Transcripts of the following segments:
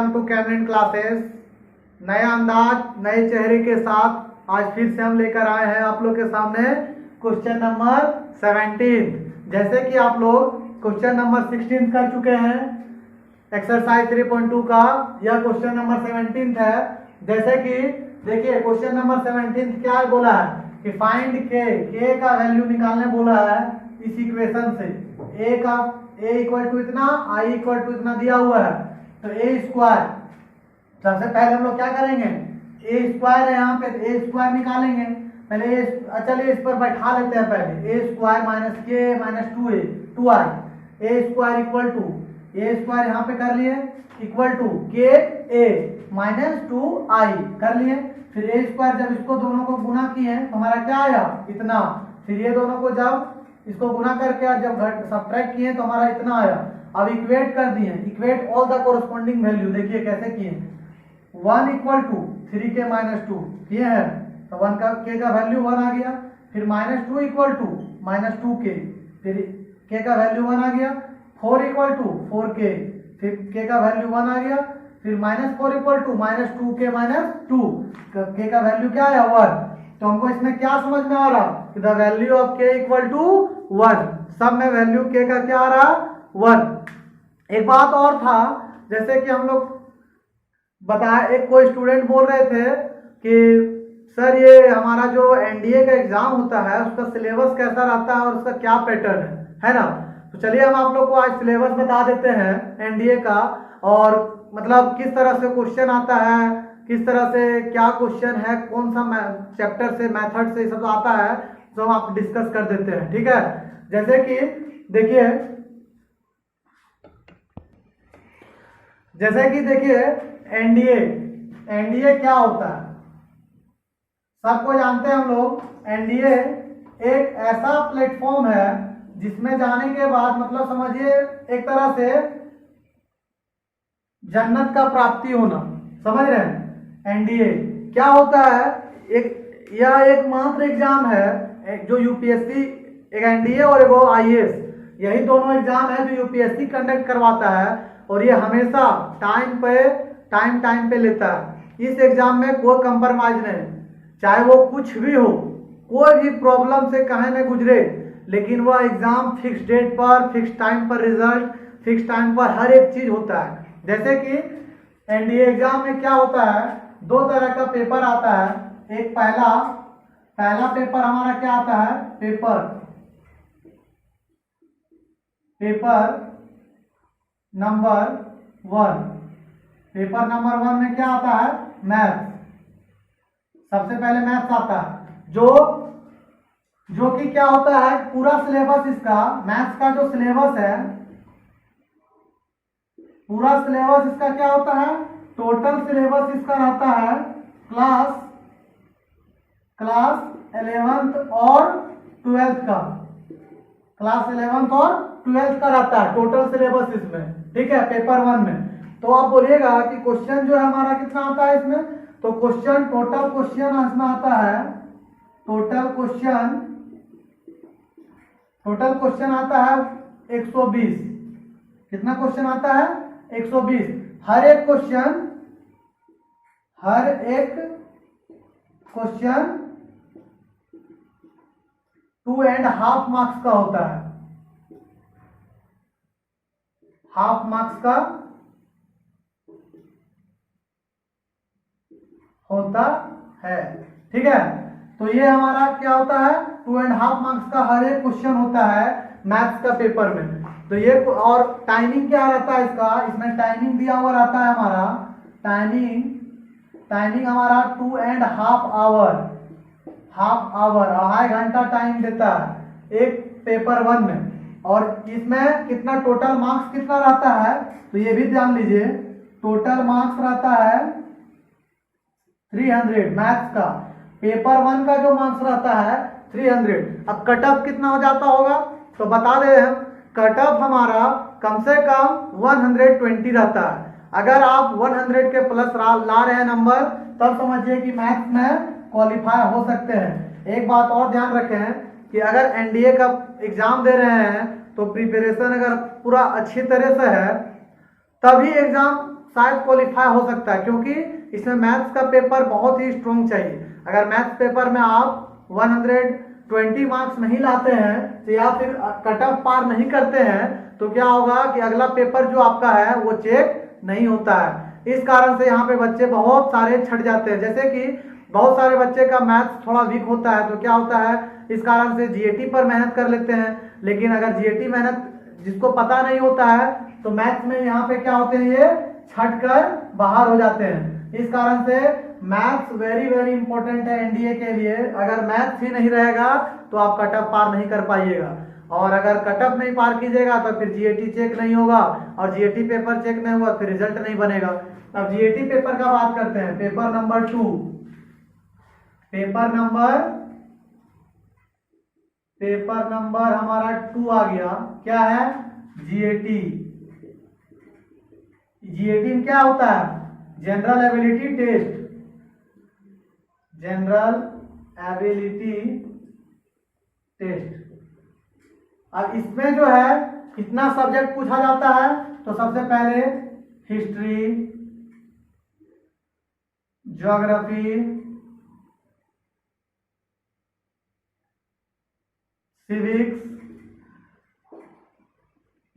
Welcome to Cameron classes. नया अंदाज नए चेहरे के साथ आज फिर से हम लेकर आए हैं आप लोग के सामने क्वेश्चन नंबर 17। जैसे कि आप लोग क्वेश्चन नंबर 16 कर चुके हैं एक्सरसाइज 3.2 का, यह क्वेश्चन नंबर 17 है। जैसे कि देखिए क्वेश्चन नंबर 17 क्या बोला है कि फाइंड के का वैल्यू निकालने बोला है इस इक्वेशन से। ए का a इक्वल टू इतना, आई इक्वल टू इतना दिया हुआ है, तो ए स्क्वायर। सबसे पहले हम लोग क्या करेंगे, ए स्क्वायर है यहाँ पे, ए स्क्वायर निकालेंगे पहले। चलिए इस पर बैठा लेते हैं पहले। A square minus K minus 2a 2i A square equal to, A square यहाँ पे कर लिए इक्वल टू के ए माइनस 2i कर लिए। फिर ए स्क्वायर जब इसको दोनों को गुना किए तो हमारा क्या आया इतना। फिर ये दोनों को जब इसको गुना करके जब सब्ट्रैक्ट किए तो हमारा इतना आया। अब इक्वेट कर दिए, equate all the corresponding value. देखिए कैसे किए, 1 इक्वल टू 3k माइनस 2 किए हैं तो 1 का k का वैल्यू 1 आ गया। फिर minus 2 equal to minus 2k, फिर k का वैल्यू 1 आ गया। 4 इक्वल टू 4k, फिर k का वैल्यू 1 आ गया। फिर minus 4 equal to minus 2k minus 2, k का वैल्यू क्या आया 1। तो हमको इसमें क्या समझ में आ रहा कि the value of k equal to 1। सब में वैल्यू k का क्या आ रहा 1। एक बात और था, जैसे कि हम लोग बताया, एक कोई स्टूडेंट बोल रहे थे कि सर ये हमारा जो एनडीए का एग्जाम होता है उसका सिलेबस कैसा रहता है और उसका क्या पैटर्न है ना। तो चलिए हम आप लोग को आज सिलेबस बता देते हैं एनडीए का, और मतलब किस तरह से क्वेश्चन आता है, किस तरह से क्या क्वेश्चन है, कौन सा चैप्टर से मेथड से सब आता है, तो हम आप डिस्कस कर देते हैं। ठीक है, जैसे कि देखिए एनडीए, एनडीए क्या होता है सबको जानते हैं हम लोग। एनडीए एक ऐसा प्लेटफॉर्म है जिसमें जाने के बाद मतलब समझिए एक तरह से जन्नत का प्राप्ति होना, समझ रहे हैं। एनडीए क्या होता है, यह एकमात्र एग्जाम है जो यूपीएससी, एक एनडीए और एक आईएएस, यही दोनों एग्जाम है जो यूपीएससी कंडक्ट करवाता है, और ये हमेशा टाइम पे लेता है। इस एग्जाम में कोई कंप्रोमाइज नहीं, चाहे वो कुछ भी हो, कोई भी प्रॉब्लम से कहीं न गुजरे, लेकिन वह एग्जाम फिक्स डेट पर, फिक्स टाइम पर रिजल्ट, फिक्स टाइम पर हर एक चीज होता है। जैसे कि एनडीए एग्जाम में क्या होता है, दो तरह का पेपर आता है। एक पहला पेपर हमारा क्या आता है, पेपर नंबर 1। पेपर नंबर 1 में क्या आता है, मैथ्स। सबसे पहले मैथ्स आता है, जो कि क्या होता है पूरा सिलेबस इसका, मैथ्स का जो सिलेबस है, पूरा सिलेबस इसका क्या होता है, टोटल सिलेबस इसका रहता है क्लास 11th और 12th का, क्लास 11th और 12th का रहता है टोटल सिलेबस इसमें। ठीक है, पेपर 1 में। तो आप बोलिएगा कि क्वेश्चन जो है हमारा कितना आता है इसमें, तो क्वेश्चन टोटल क्वेश्चन इसमें आता है, टोटल क्वेश्चन आता है 120। कितना क्वेश्चन आता है, 120। हर एक क्वेश्चन 2.5 मार्क्स का होता है, हाफ मार्क्स का होता है। ठीक है, तो ये हमारा क्या होता है, 2.5 मार्क्स का हर एक क्वेश्चन होता है मैथ्स का पेपर में। तो ये, और टाइमिंग क्या रहता है इसका, इसमें टाइमिंग दिया हुआ रहता है हमारा, टाइमिंग हमारा 2.5 आवर, हाफ आवर, आधा घंटा टाइम देता है एक पेपर 1 में। और इसमें कितना टोटल मार्क्स कितना रहता है, तो ये भी ध्यान लीजिए, टोटल मार्क्स रहता है 300 मैथ्स का। पेपर 1 का जो मार्क्स रहता है 300। अब कट ऑफ कितना हो जाता होगा, तो बता दे हम, कट ऑफ हमारा कम से कम 120 रहता है। अगर आप 100 के प्लस ला रहे हैं नंबर, तब समझिए कि मैथ्स में क्वालिफाई हो सकते हैं। एक बात और ध्यान रखें कि अगर एनडीए का एग्जाम दे रहे हैं तो प्रिपरेशन अगर पूरा अच्छी तरह से है तभी एग्जाम शायद क्वालिफाई हो सकता है, क्योंकि इसमें मैथ्स का पेपर बहुत ही स्ट्रॉन्ग चाहिए। अगर मैथ्स पेपर में आप 120 मार्क्स नहीं लाते हैं तो या फिर कट ऑफ पार नहीं करते हैं तो क्या होगा कि अगला पेपर जो आपका है वो चेक नहीं होता है। इस कारण से यहाँ पे बच्चे बहुत सारे छट जाते हैं। जैसे कि बहुत सारे बच्चे का मैथ्स थोड़ा वीक होता है तो क्या होता है, इस कारण से जीएटी पर मेहनत कर लेते हैं, लेकिन अगर जीएटी मेहनत जिसको पता नहीं होता है तो मैथ्स में यहाँ पे क्या होते हैं, ये छट कर बाहर हो जाते हैं। इस कारण से मैथ्स वेरी वेरी इंपॉर्टेंट है एनडीए के लिए। अगर मैथ्स ही नहीं रहेगा तो आप कट ऑफ पार नहीं कर पाइएगा, और अगर कट ऑफ नहीं पार कीजिएगा तो फिर जीएटी चेक नहीं होगा, और जीएटी पेपर चेक नहीं हुआ फिर रिजल्ट नहीं बनेगा। अब जीएटी पेपर का बात करते हैं। पेपर नंबर 2, पेपर नंबर हमारा 2 आ गया। क्या है, जीएटी। जीएटी में क्या होता है, general ability test, general ability test. अब इसमें जो है कितना सब्जेक्ट पूछा जाता है, तो सबसे पहले history, geography, civics,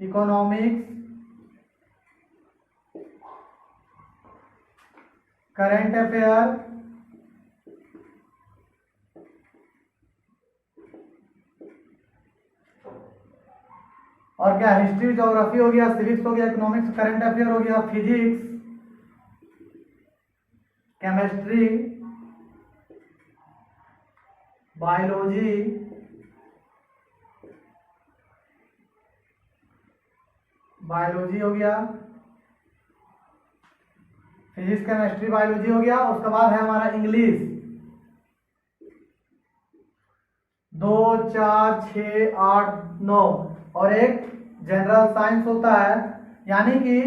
economics, current affair, और क्या, हिस्ट्री ज्योग्राफी हो गया, सिविक्स हो गया, इकोनॉमिक्स, करंट अफेयर हो गया, फिजिक्स, केमिस्ट्री, बायोलॉजी, हो गया, फिजिक्स केमिस्ट्री बायोलॉजी हो गया। उसके बाद है हमारा इंग्लिश, 2 4 6 8 9, और एक जनरल साइंस होता है। यानी कि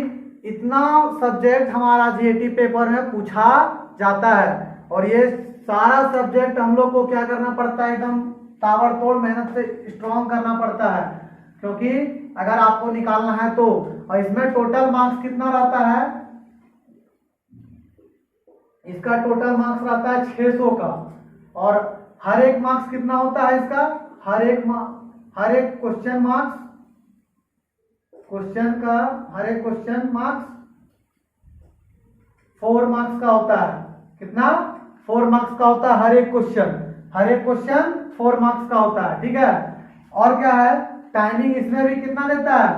इतना सब्जेक्ट हमारा जीएटी पेपर में पूछा जाता है, और ये सारा सब्जेक्ट हम लोग को क्या करना पड़ता है, एकदम ताबड़तोड़ मेहनत से स्ट्रॉन्ग करना पड़ता है, क्योंकि अगर आपको निकालना है तो। और इसमें टोटल मार्क्स कितना रहता है, इसका टोटल मार्क्स रहता है 600 का, और हर एक मार्क्स कितना होता है इसका, हर एक क्वेश्चन मार्क्स, हर एक क्वेश्चन मार्क्स 4 मार्क्स का होता है। कितना, 4 मार्क्स का होता है हर एक क्वेश्चन 4 मार्क्स का होता है। ठीक है, और क्या है, टाइमिंग इसमें भी कितना देता है,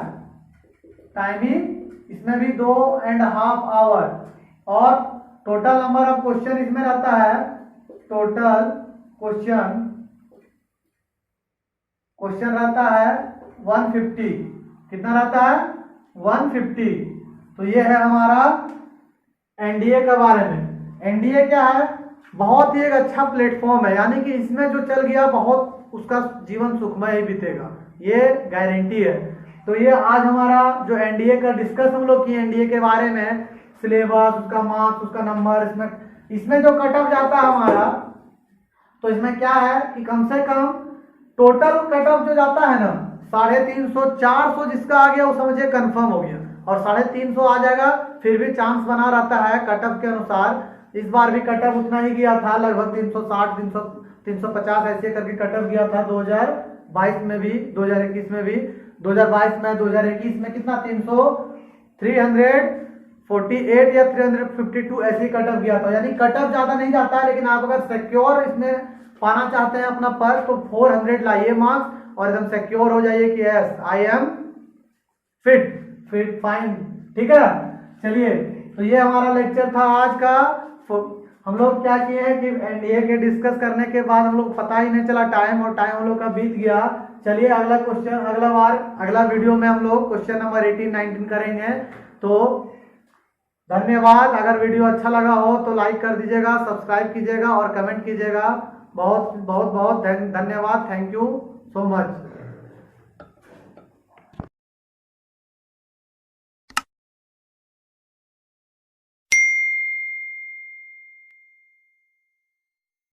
टाइमिंग इसमें भी 2.5 आवर, और टोटल नंबर ऑफ क्वेश्चन इसमें रहता है, टोटल क्वेश्चन रहता है 150। कितना रहता है, 150। तो ये है हमारा एनडीए के बारे में। एनडीए क्या है, बहुत ही एक अच्छा प्लेटफॉर्म है, यानी कि इसमें जो चल गया बहुत उसका जीवन सुखमय ही बीतेगा, ये गारंटी है। तो ये आज हमारा जो एनडीए का डिस्कस हम लोग किए एनडीए के बारे में, सिलेबस, उसका मार्क्स, उसका नंबर, इसमें जो कट ऑफ जाता है हमारा, तो इसमें क्या है कि कम से कम टोटल कट ऑफ जो जाता है ना 350 400 जिसका आ गया वो समझिए कंफर्म हो गया, और 350 आ जाएगा, फिर भी चांस बना रहता है कट ऑफ के अनुसार। इस बार भी कट ऑफ उतना ही गया था, लगभग 360 350 ऐसे करके कट ऑफ गया था 2022 में भी, 2021 में भी। 2022 में 2021 में कितना 348 या 352 ऐसे कट ऑफ गया था। यानी कट ऑफ ज्यादा नहीं जाता है, लेकिन आप अगर सिक्योर इसमें पाना चाहते हैं अपना पर, तो 400 लाइए मार्क्स, और एकदम सिक्योर हो जाइए कि yes I am fit fine. ठीक है, चलिए, तो ये हमारा लेक्चर था आज का। हम लोग क्या किए हैं कि एनडीए के डिस्कस करने के बाद हम लोग पता ही नहीं चला टाइम, और टाइम हम लोग का बीत गया। चलिए अगला क्वेश्चन, अगला वीडियो में हम लोग क्वेश्चन नंबर 18 19 करेंगे। तो धन्यवाद। अगर वीडियो अच्छा लगा हो तो लाइक कर दीजिएगा, सब्सक्राइब कीजिएगा और कमेंट कीजिएगा। बहुत बहुत बहुत धन्यवाद। Thank you so much.